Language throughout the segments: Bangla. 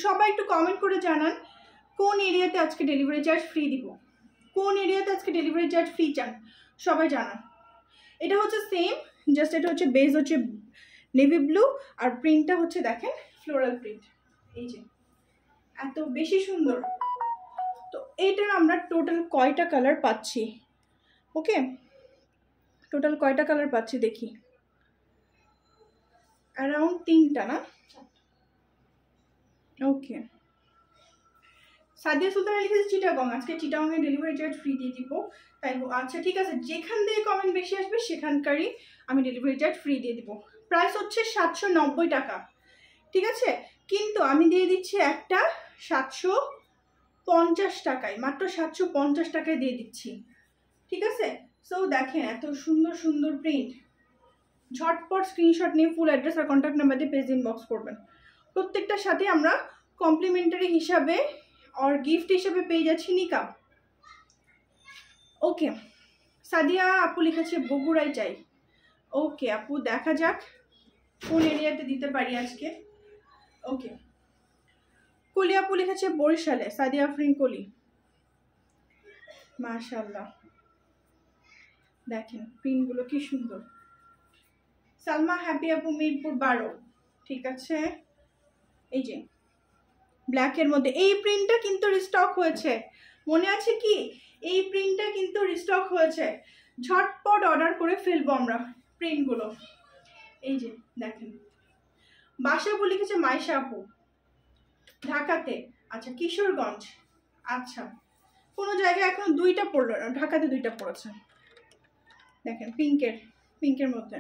সবাই একটু কমেন্ট করে জানান কোন এরিয়াতে আজকে ডেলিভারি চার্জ ফ্রি দিব, কোন এরিয়াতে আজকে ডেলিভারি চার্জ ফ্রি চান সবাই জানান। এটা হচ্ছে সেম, জাস্ট এটা হচ্ছে বেস হচ্ছে নেভি ব্লু আর প্রিন্টটা হচ্ছে দেখেন ফ্লোরাল প্রিন্ট। এই যে এত বেশি সুন্দর। তো এইটার আমরা টোটাল কয়টা কালার পাচ্ছি? ওকে, টোটাল কয়টা কালার পাচ্ছি দেখি। অ্যারাউন্ড 3টা না? ওকে, সাদিয়া সুলতানা লিখেছে চিটাগং, আজকে চিটাগংয়ে ডেলিভারি চার্জ ফ্রি দিয়ে দিব। তাই আচ্ছা ঠিক আছে, যেখান থেকে কমেন্ট বেশি আসবে সেখানকারই আমি ডেলিভারি চার্জ ফ্রি দিয়ে দিব। প্রাইস হচ্ছে 790 টাকা, ঠিক আছে, কিন্তু আমি দিয়ে দিচ্ছি একটা 750 টাকায়, মাত্র 750 টাকায় দিয়ে দিচ্ছি, ঠিক আছে। সো দেখেন এত সুন্দর সুন্দর প্রিন্ট, ঝটপট স্ক্রিনশট নিয়ে ফুল অ্যাড্রেস আর কন্ট্যাক্ট নাম্বার দিয়ে পেজ ইনবক্স করবেন। প্রত্যেকটার সাথে আমরা কমপ্লিমেন্টারি হিসাবে আর গিফট হিসাবে পেয়ে যাচ্ছি নিকাব। ওকে, সাদিয়া আপু লিখেছে বগুড়াই চাই। ওকে আপু, দেখা যাক কোন এরিয়াতে দিতে পারি আজকে। ওকে, কলি আপু লিখেছে বরিশালে, সাদিয়া আফরিন কলি। মাশাআল্লাহ, দেখেন প্রিন্টগুলো কি সুন্দর। সালমা হ্যাপি আপু মিরপুর 12, ঠিক আছে। এই যে ব্ল্যাকের মধ্যে এই প্রিন্টটা কিন্তু রিস্টক হয়েছে, মনে আছে কি? এই প্রিন্টটা কিন্তু রিস্টক হয়েছে, ঝটপট অর্ডার করে ফেলবো আমরা প্রিন্টগুলো। এই যে দেখেন, বাসা আপু লিখেছে মাইশা আপু ঢাকাতে, আচ্ছা কিশোরগঞ্জ, আচ্ছা কোনো জায়গায় এখন 2টা পড়লো, ঢাকাতে 2টা পড়েছে। দেখেন পিঙ্কের মধ্যে।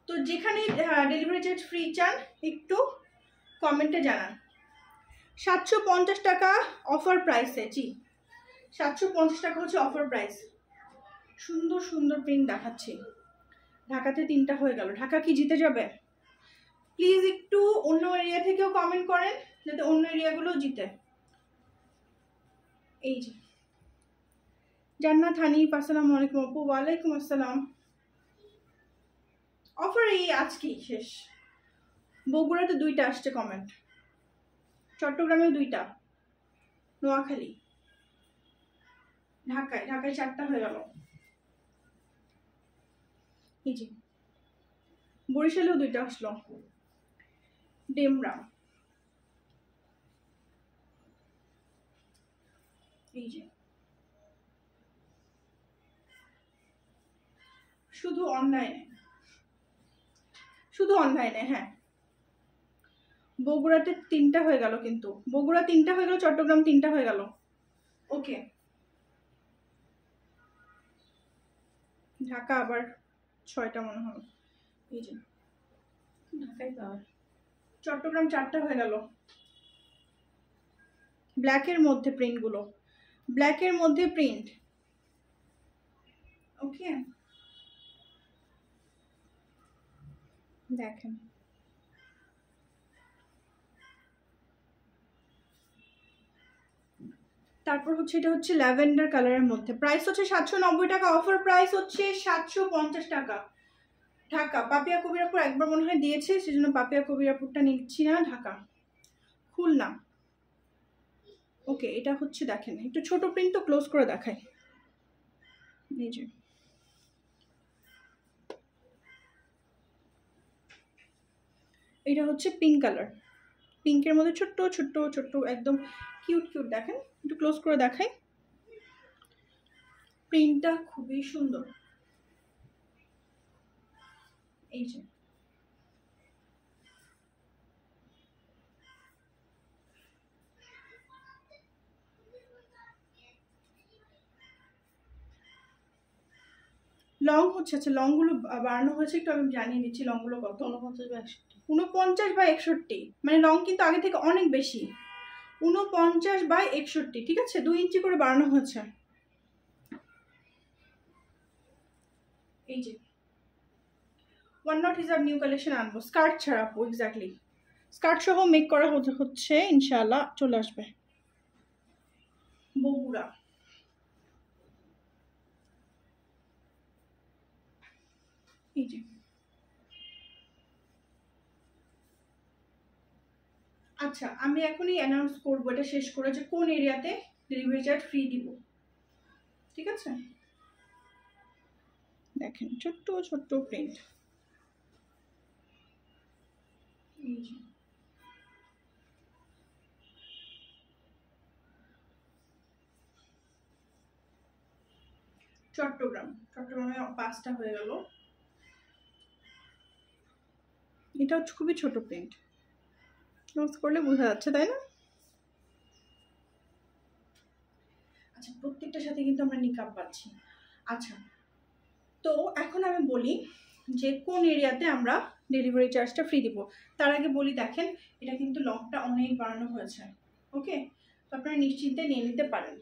তো যেখানে ডেলিভারি চার্জ ফ্রি চান একটু কমেন্টে জানান। 750 টাকা অফার প্রাইসে, জি 750 টাকা হচ্ছে অফার প্রাইস। সুন্দর সুন্দর প্রিন্ট দেখাচ্ছি। ঢাকাতে 3টা হয়ে গেল, ঢাকা কি জিতে যাবে? প্লিজ একটু অন্য এরিয়া থেকেও কমেন্ট করেন যাতে অন্য এরিয়াগুলো জিতে। এই যে জান্নাত হানিফ, আসসালামু আলাইকুম আপু। ওয়ালাইকুম আসসালাম। অফার এই আজকেই শেষ। বগুড়াতে 2টা আসছে কমেন্ট, চট্টগ্রামেও 2টা, নোয়াখালী, ঢাকায় 4টা হয়ে গেল। এই যে বরিশালেও 2টা আসলো, ডেমরা। এই যে শুধু অনলাইনে, হ্যাঁ বগুড়াতে 3টা হয়ে গেল, কিন্তু বগুড়া 3টা হয়ে গেল, চট্টগ্রাম 3টা হয়ে গেল। ওকে, ঢাকা আবার 6টা মনে হলো। এই যে ঢাকায় তো আর চট্টগ্রাম 4টা হয়ে গেল। ব্ল্যাকের মধ্যে প্রিন্টগুলো, ব্ল্যাকের মধ্যে প্রিন্ট। ওকে দেখেন, তারপর হচ্ছে এটা হচ্ছে ল্যাভেন্ডার কালারের মধ্যে, প্রাইস হচ্ছে 790 টাকা, অফার প্রাইস হচ্ছে 750 টাকা। ঢাকা পাপিয়া কবিরাপুর একবার মনে হয় দিয়েছে, সেজন্য পাপিয়া কবিরাপুরটা নিচ্ছি না, ঢাকা খুলনা। ওকে, এটা হচ্ছে দেখেন একটু ছোট প্রিন্ট, তো ক্লোজ করে দেখাই। এই যে এটা হচ্ছে পিঙ্ক কালার, পিঙ্কের মধ্যে ছোট্ট ছোট্ট ছোট্ট একদম কিউট কিউট, দেখেন একটু ক্লোজ করে দেখাই। প্রিন্টটা খুবই সুন্দর। এই যে লং হচ্ছে, আচ্ছা লংগুলো বাড়ানো হয়েছে একটু, আমি জানিয়ে দিচ্ছি লংগুলো কত। 49/61, মানে লং কিন্তু আগে থেকে অনেক বেশি। 49/61, ঠিক আছে, 2 ইঞ্চি করে বাড়ানো হয়েছে। এই যে ওয়ান নট হিজাব নিউ কালেকশন আনবো, স্কার্ট ছাড়া আপু, এক্স্যাক্টলি স্কার্ট সহ মেক করা হচ্ছে, ইনশাআল্লাহ চলে আসবে। বগুড়া, এই যে আচ্ছা, আমি এখনই অ্যানাউন্স করবো এটা শেষ করে যে কোন এরিয়াতে ডেলিভারি চার্জ ফ্রি দিব, ঠিক আছে? দেখেন ছোট্ট ছোট্ট প্রিন্ট, চট্টগ্রামে 5টা হয়ে গেল। এটা হচ্ছে খুবই ছোট প্রিন্ট, ক্লোজ করলে বোঝা যাচ্ছে তাই না? আচ্ছা, প্রত্যেকটার সাথে কিন্তু আমরা নিকাব পাচ্ছি। আচ্ছা, তো এখন আমি বলি যে কোন এরিয়াতে আমরা ডেলিভারি চার্জটা ফ্রি দিব। তার আগে বলি, দেখেন এটা কিন্তু লংটা অনেক বাড়ানো হয়েছে, ওকে? তো আপনারা নিশ্চিন্তে নিয়ে নিতে পারেন।